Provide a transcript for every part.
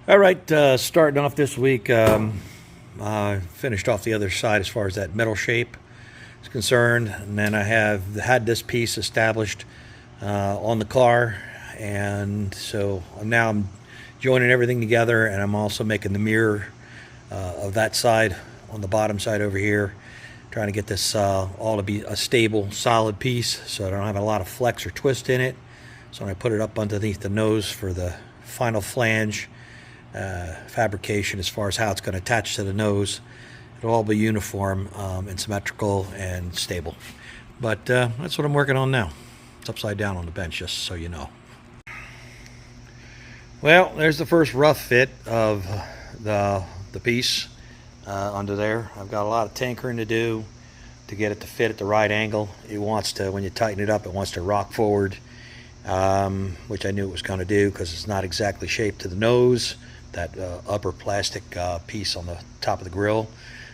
All right, starting off this week, I finished off the other side as far as that metal shape is concerned, and then I have had this piece established on the car, and so I'm joining everything together, and I'm also making the mirror of that side on the bottom side over here, trying to get this all to be a stable, solid piece, so I don't have a lot of flex or twist in it. So when I put it up underneath the nose for the final flange fabrication, as far as how it's going to attach to the nose, it'll all be uniform and symmetrical and stable. But that's what I'm working on now. It's upside down on the bench, just so you know. Well, there's the first rough fit of the piece under there. I've got a lot of tinkering to do to get it to fit at the right angle. It wants to, when you tighten it up, it wants to rock forward, which I knew it was going to do because it's not exactly shaped to the nose, that upper plastic piece on the top of the grill.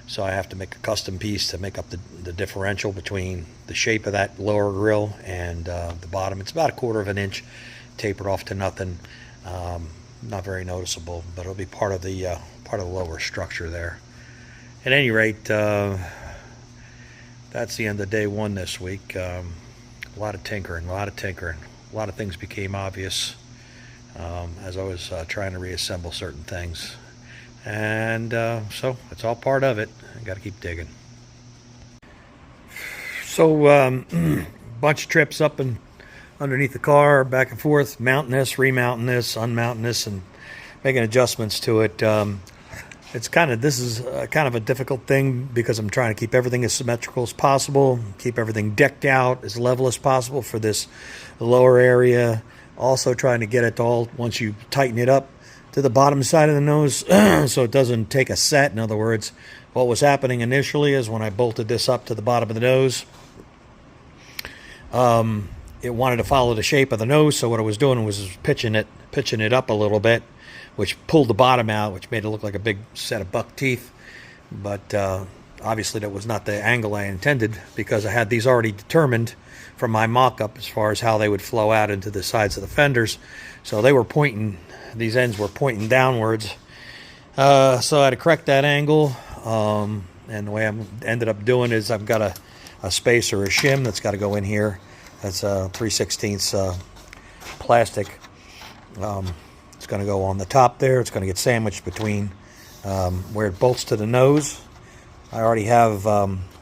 So I have to make a custom piece to make up the differential between the shape of that lower grill and the bottom. It's about 1/4 of an inch tapered off to nothing. Not very noticeable, but it'll be part of the lower structure there. At any rate, that's the end of day one this week. A lot of tinkering. A lot of things became obvious as I was trying to reassemble certain things, and so it's all part of it. I got to keep digging. So bunch of trips up and underneath the car, back and forth, mounting this, remounting this, unmounting this, and making adjustments to it. This is kind of a difficult thing because I'm trying to keep everything as symmetrical as possible, keep everything decked out as level as possible for this lower area. Also trying to get it all, once you tighten it up, to the bottom side of the nose so it doesn't take a set. In other words, what was happening initially is when I bolted this up to the bottom of the nose, it wanted to follow the shape of the nose, so what I was doing was pitching it up a little bit, which pulled the bottom out, which made it look like a big set of buck teeth. But obviously that was not the angle I intended, because I had these already determined from my mock-up as far as how they would flow out into the sides of the fenders. So they were pointing, these ends were pointing downwards. So I had to correct that angle, and the way I ended up doing is I've got a spacer or a shim that's got to go in here. That's a 3/16 plastic. It's going to go on the top there. It's going to get sandwiched between where it bolts to the nose. I already have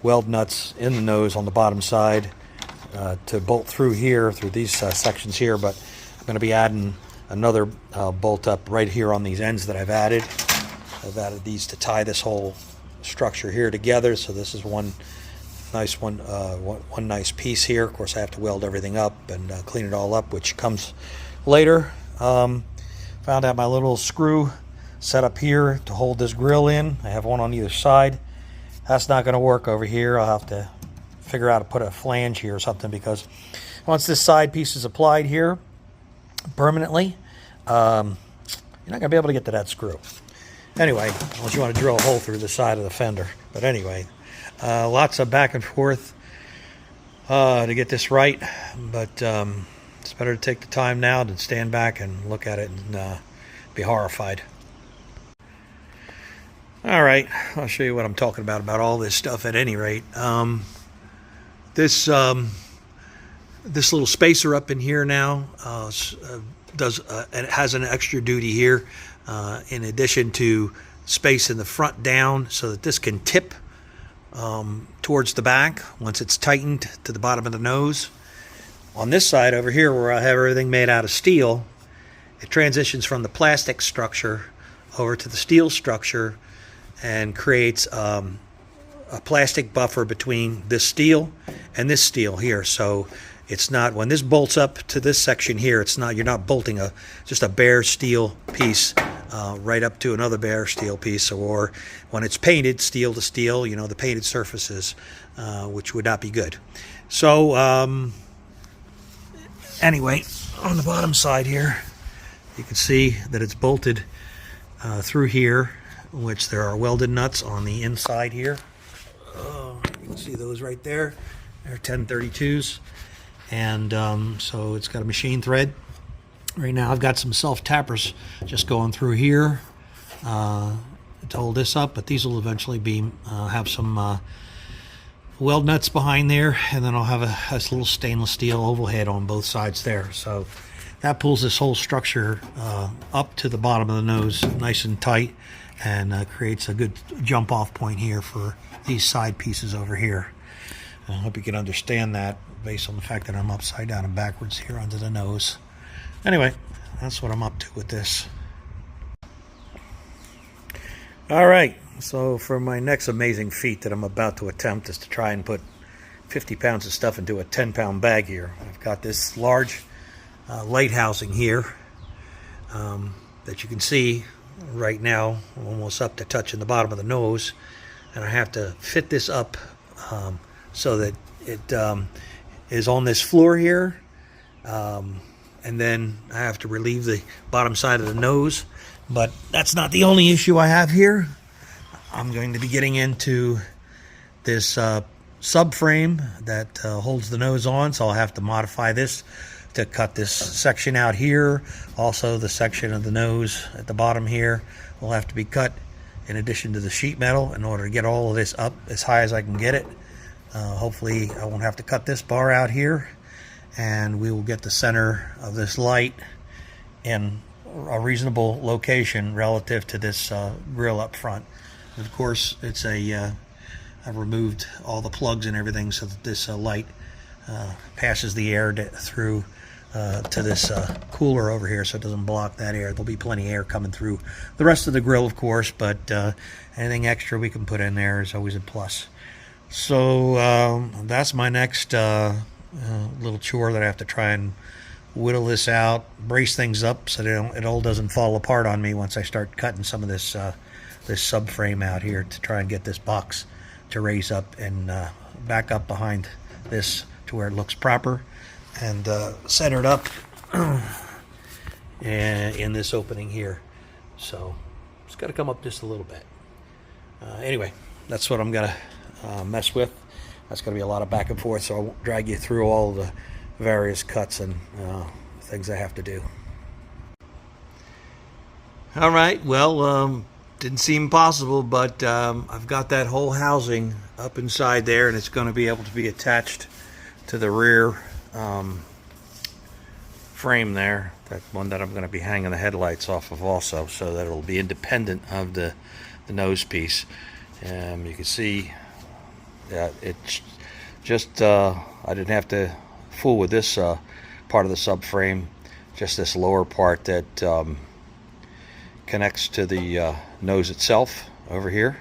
weld nuts in the nose on the bottom side to bolt through here, through these sections here, but I'm going to be adding another bolt up right here on these ends that I've added. I've added these to tie this whole structure here together, so this is one nice piece here. Of course, I have to weld everything up and clean it all up, which comes later. Found out my little screw set up here to hold this grill in. I have one on either side. That's not going to work over here. I'll have to figure out how to put a flange here or something, because once this side piece is applied here permanently, you're not going to be able to get to that screw. Anyway, unless you want to drill a hole through the side of the fender. But anyway, lots of back and forth to get this right, but it's better to take the time now than stand back and look at it and be horrified. All right, I'll show you what I'm talking about all this stuff at any rate. This little spacer up in here now it has an extra duty here, in addition to space in the front down, so that this can tip towards the back once it's tightened to the bottom of the nose. On this side over here, where I have everything made out of steel, it transitions from the plastic structure over to the steel structure and creates a plastic buffer between this steel and this steel here. So it's not, when this bolts up to this section here, it's not, you're not bolting just a bare steel piece right up to another bare steel piece, or when it's painted steel to steel, you know, the painted surfaces, which would not be good. So anyway, on the bottom side here, you can see that it's bolted through here, which there are welded nuts on the inside here. You can see those right there. They're 1032s. And so it's got a machine thread Right now I've got some self-tappers just going through here to hold this up, but these will eventually be have some weld nuts behind there, and then I'll have a little stainless steel oval head on both sides there. So that pulls this whole structure up to the bottom of the nose nice and tight, and creates a good jump off point here for these side pieces over here. I hope you can understand that based on the fact that I'm upside down and backwards here under the nose. Anyway, that's what I'm up to with this. All right, so for my next amazing feat that I'm about to attempt is to try and put 50 pounds of stuff into a 10-pound bag here. I've got this large light housing here that you can see right now, almost up to touching the bottom of the nose, and I have to fit this up so that it is on this floor here, and then I have to relieve the bottom side of the nose. But that's not the only issue I have here. I'm going to be getting into this subframe that holds the nose on, so I'll have to modify this to cut this section out here. Also, the section of the nose at the bottom here will have to be cut in addition to the sheet metal in order to get all of this up as high as I can get it. Hopefully I won't have to cut this bar out here, and we will get the center of this light in a reasonable location relative to this grill up front. And of course, it's I've removed all the plugs and everything so that this light passes the air through to this cooler over here, so it doesn't block that air. There'll be plenty of air coming through the rest of the grill, of course, but anything extra we can put in there is always a plus. So that's my next little chore that I have to try and whittle this out, brace things up so that it all doesn't fall apart on me once I start cutting some of this this subframe out here to try and get this box to raise up and back up behind this to where it looks proper and centered up in this opening here. So it's got to come up just a little bit. Anyway, that's what I'm gonna mess with. That's going to be a lot of back and forth, so I won't drag you through all the various cuts and things I have to do. All right, well, didn't seem possible, but I've got that whole housing up inside there, and it's going to be able to be attached to the rear frame there, that one that I'm going to be hanging the headlights off of also, so that it'll be independent of the nose piece. You can see that it's just I didn't have to fool with this part of the subframe, just this lower part that connects to the nose itself over here.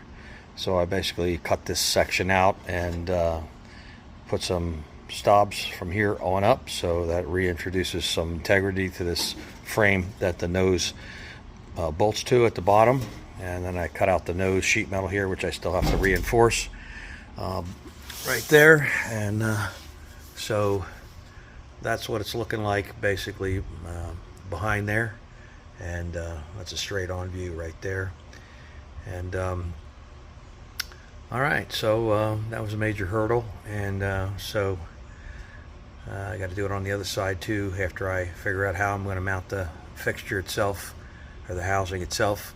So I basically cut this section out and put some stobs from here on up, so that reintroduces some integrity to this frame that the nose bolts to at the bottom. And then I cut out the nose sheet metal here, which I still have to reinforce right there, and so that's what it's looking like basically behind there, and that's a straight on view right there. And all right, so that was a major hurdle, and so I got to do it on the other side too after I figure out how I'm going to mount the fixture itself, or the housing itself,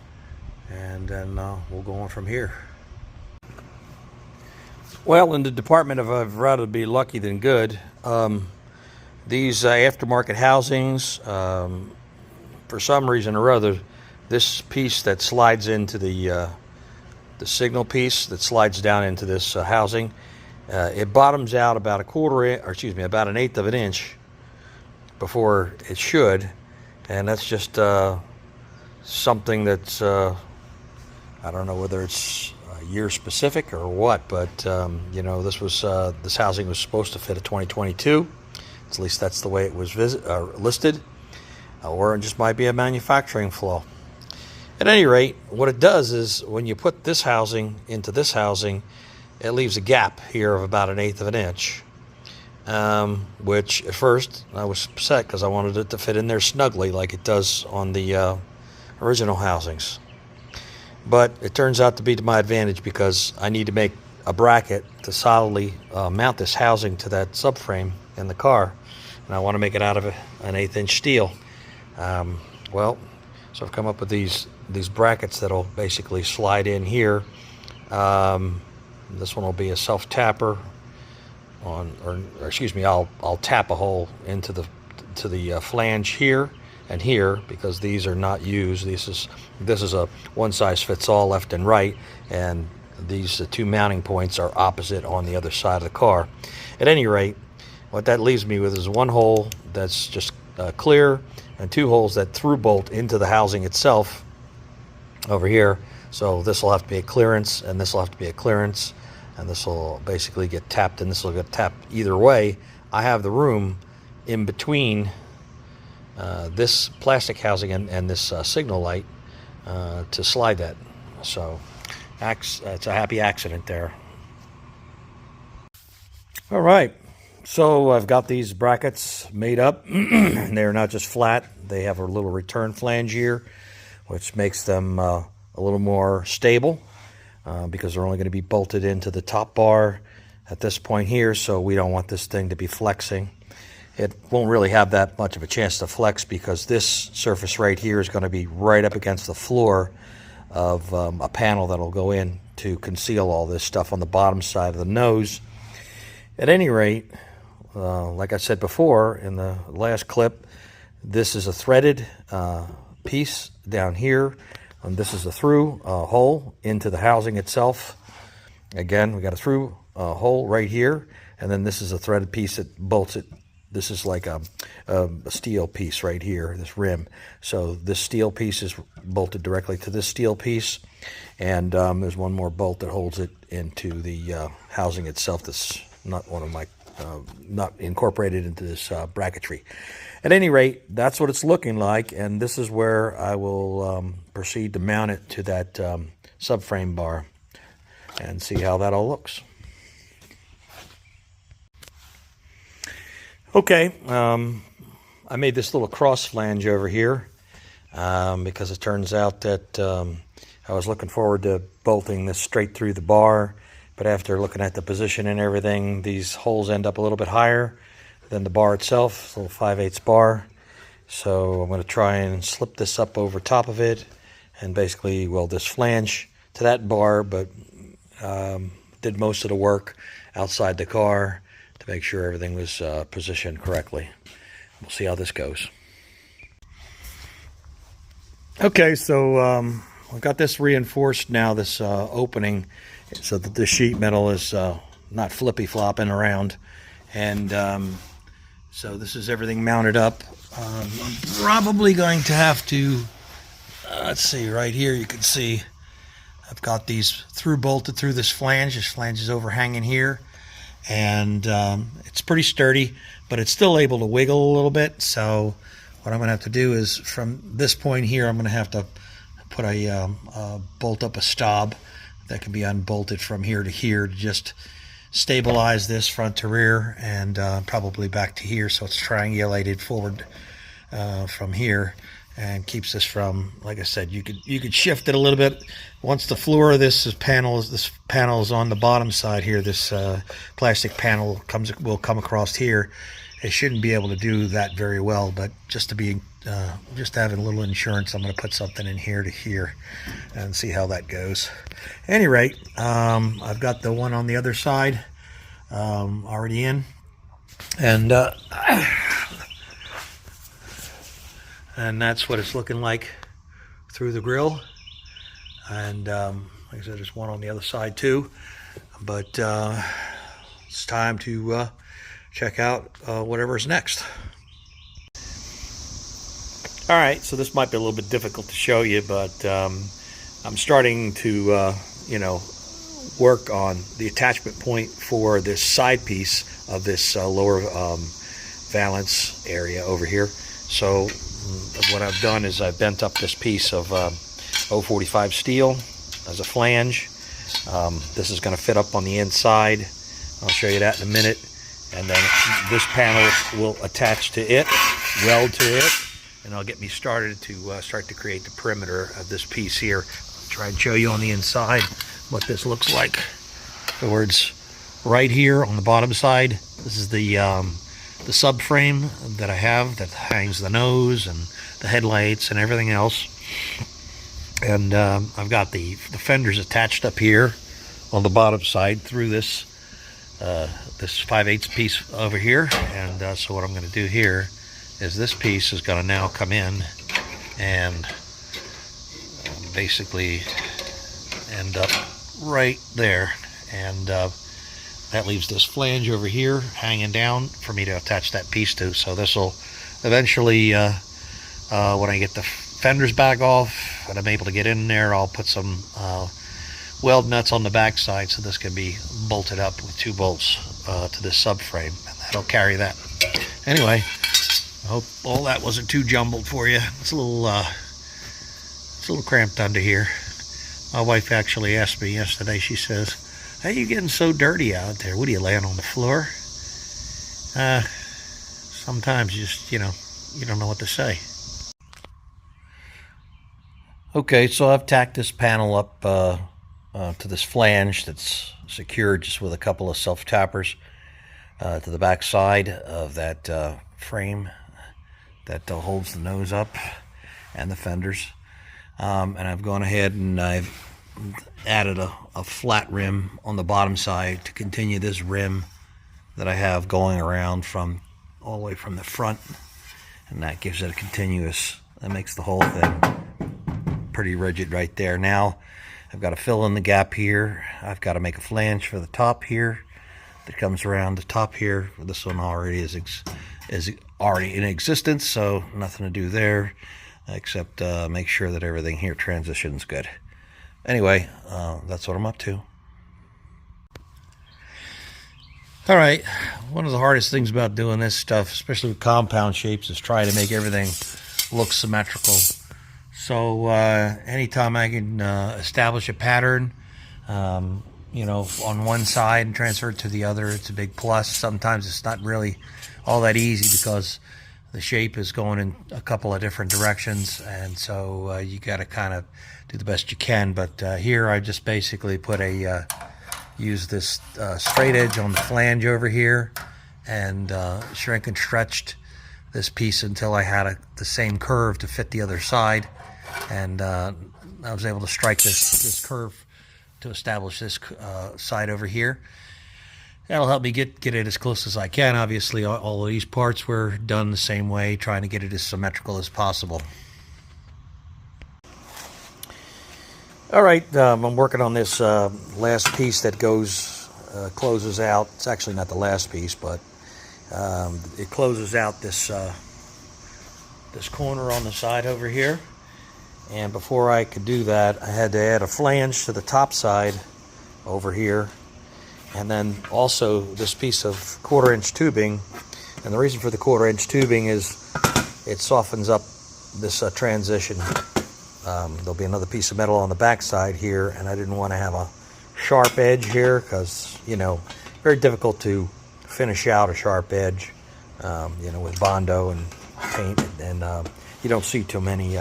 and then we'll go on from here. Well, in the department of I'd rather be lucky than good, these aftermarket housings, for some reason or other, this piece that slides into the signal piece that slides down into this housing, it bottoms out about about an eighth of an inch before it should, and that's just something that's I don't know whether it's year specific or what, but you know, this housing was supposed to fit a 2022. At least that's the way it was listed, or it just might be a manufacturing flaw. At any rate, what it does is when you put this housing into this housing, it leaves a gap here of about an eighth of an inch, which at first I was upset because I wanted it to fit in there snugly like it does on the original housings. But it turns out to be to my advantage because I need to make a bracket to solidly mount this housing to that subframe in the car, and I want to make it out of an 1/8 inch steel. Well, so I've come up with these brackets that'll basically slide in here. This one will be a self tapper on, or excuse me, I'll tap a hole into the flange here and here, because these are not used. This is a one size fits all left and right, and these two mounting points are opposite on the other side of the car. At any rate, what that leaves me with is one hole that's just clear, and two holes that through bolt into the housing itself over here. So this will have to be a clearance, and this will have to be a clearance, and this will basically get tapped, and this will get tapped either way. I have the room in between this plastic housing and this signal light to slide that. So it's a happy accident there. All right, so I've got these brackets made up. They're not just flat, they have a little return flange here, which makes them a little more stable, because they're only going to be bolted into the top bar at this point here, so we don't want this thing to be flexing. It won't really have that much of a chance to flex, because this surface right here is going to be right up against the floor of a panel that'll go in to conceal all this stuff on the bottom side of the nose. At any rate, like I said before in the last clip, this is a threaded piece down here, and this is a through hole into the housing itself. Again, we got a through hole right here, and then this is a threaded piece that bolts it. This is like a steel piece right here, this rim. So this steel piece is bolted directly to this steel piece, and there's one more bolt that holds it into the housing itself. That's not one of my not incorporated into this bracketry. At any rate, that's what it's looking like, and this is where I will proceed to mount it to that subframe bar and see how that all looks. Okay, I made this little cross flange over here because it turns out that I was looking forward to bolting this straight through the bar, but after looking at the position and everything, these holes end up a little bit higher than the bar itself. It's a little 5/8 bar. So I'm going to try and slip this up over top of it and basically weld this flange to that bar, but did most of the work outside the car to make sure everything was positioned correctly. We'll see how this goes. Okay, so I've got this reinforced now, this opening, so that the sheet metal is not flippy-flopping around. And so this is everything mounted up. I'm probably going to have to, let's see, right here you can see I've got these through bolted through this flange. This flange is overhanging here. And it's pretty sturdy, but it's still able to wiggle a little bit. So what I'm going to have to do is, from this point here, I'm going to have to put bolt up a stop that can be unbolted from here to here to just stabilize this front to rear, and probably back to here, so it's triangulated forward from here, and keeps this from, like I said, you could shift it a little bit. Once the floor of this panel is on the bottom side here, this plastic panel will come across here. It shouldn't be able to do that very well, but just to having a little insurance, I'm going to put something in here to here and see how that goes. At any rate, I've got the one on the other side already in, and that's what it's looking like through the grill. And like I said, there's one on the other side too, but it's time to check out whatever's next. All right, so this might be a little bit difficult to show you, but I'm starting to work on the attachment point for this side piece of this lower valance area over here. So what I've done is I've bent up this piece of 045 steel as a flange. This is going to fit up on the inside. I'll show you that in a minute. And then this panel will attach to it, weld to it, and it'll get me started to start to create the perimeter of this piece here. I'll try and show you on the inside what this looks like. In other words, right here on the bottom side, this is the subframe that I have that hangs the nose and the headlights and everything else. And I've got the fenders attached up here on the bottom side through this this 5/8 piece over here. And so what I'm going to do here is this piece is going to now come in and basically end up right there. And that leaves this flange over here hanging down for me to attach that piece to. So this will eventually, when I get the fenders back off and I'm able to get in there, I'll put some weld nuts on the back side so this can be bolted up with 2 bolts to this subframe, and that'll carry that. Anyway, I hope all that wasn't too jumbled for you. It's a little cramped under here. My wife actually asked me yesterday, she says, "How are you getting so dirty out there? What are you, laying on the floor?" Sometimes you don't know what to say. Okay, so I've tacked this panel up to this flange that's secured just with a couple of self-tappers to the back side of that frame that holds the nose up and the fenders. And I've gone ahead and I've added a flat rim on the bottom side to continue this rim that I have going around from all the way from the front, and that gives it a continuous, that makes the whole thing pretty rigid right there. Now I've got to fill in the gap here. I've got to make a flange for the top here that comes around the top here. This one already is already in existence, so nothing to do there except make sure that everything here transitions good. Anyway, that's what I'm up to. All right, one of the hardest things about doing this stuff, especially with compound shapes, is trying to make everything look symmetrical. So anytime I can establish a pattern, on one side and transfer it to the other, it's a big plus. Sometimes it's not really all that easy because the shape is going in a couple of different directions, and so you got to kind of do the best you can. But here I just basically put use this straight edge on the flange over here and shrink and stretched this piece until I had the same curve to fit the other side, and I was able to strike this curve to establish this side over here. That'll help me get it as close as I can. Obviously, all of these parts were done the same way, trying to get it as symmetrical as possible. All right, I'm working on this last piece that closes out. It's actually not the last piece, but it closes out this corner on the side over here. And before I could do that, I had to add a flange to the top side over here, and then also this piece of 1/4-inch tubing. And the reason for the 1/4-inch tubing is it softens up this transition. There'll be another piece of metal on the back side here, and I didn't want to have a sharp edge here because, very difficult to finish out a sharp edge, with Bondo and paint, and you don't see too many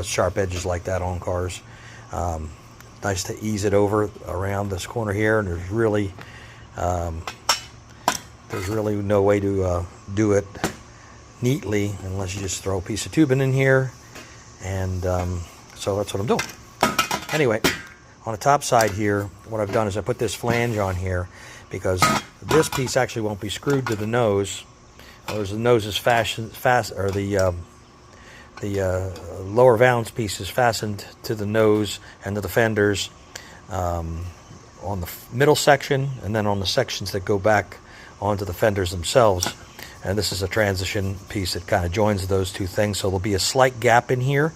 sharp edges like that on cars. Nice to ease it over around this corner here, and there's really no way to do it neatly unless you just throw a piece of tubing in here, and so that's what I'm doing. Anyway, on the top side here, what I've done is I put this flange on here because this piece actually won't be screwed to the nose. Whereas the nose is the lower valance piece is fastened to the nose and to the fenders on the middle section, and then on the sections that go back onto the fenders themselves. And this is a transition piece that kind of joins those two things. So there'll be a slight gap in here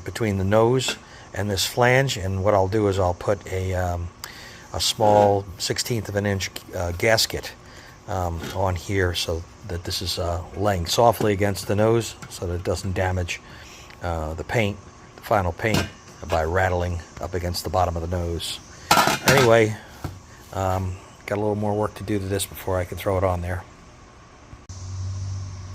between the nose and this flange. And what I'll do is I'll put a small 1/16 of an inch gasket on here so that this is laying softly against the nose so that it doesn't damage the final paint, by rattling up against the bottom of the nose. Anyway, got a little more work to do to this before I can throw it on there.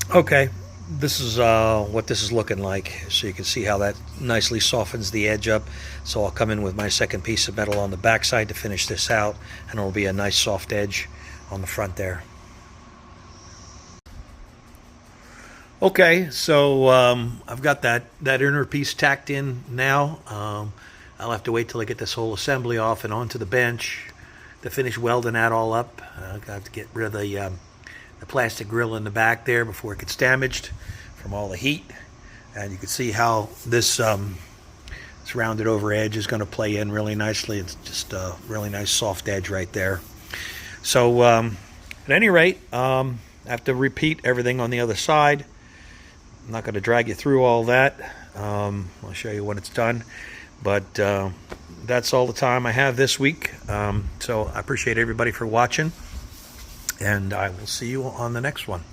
Okay, this is what this is looking like, so you can see how that nicely softens the edge up. So I'll come in with my second piece of metal on the back side to finish this out, and it'll be a nice soft edge on the front there. Okay, so I've got that inner piece tacked in now. I'll have to wait till I get this whole assembly off and onto the bench to finish welding that all up. I got to get rid of the plastic grill in the back there before it gets damaged from all the heat. And you can see how this rounded over edge is going to play in really nicely. It's just a really nice soft edge right there. So at any rate, I have to repeat everything on the other side. I'm not going to drag you through all that. I'll show you when it's done. But that's all the time I have this week. So I appreciate everybody for watching. And I will see you on the next one.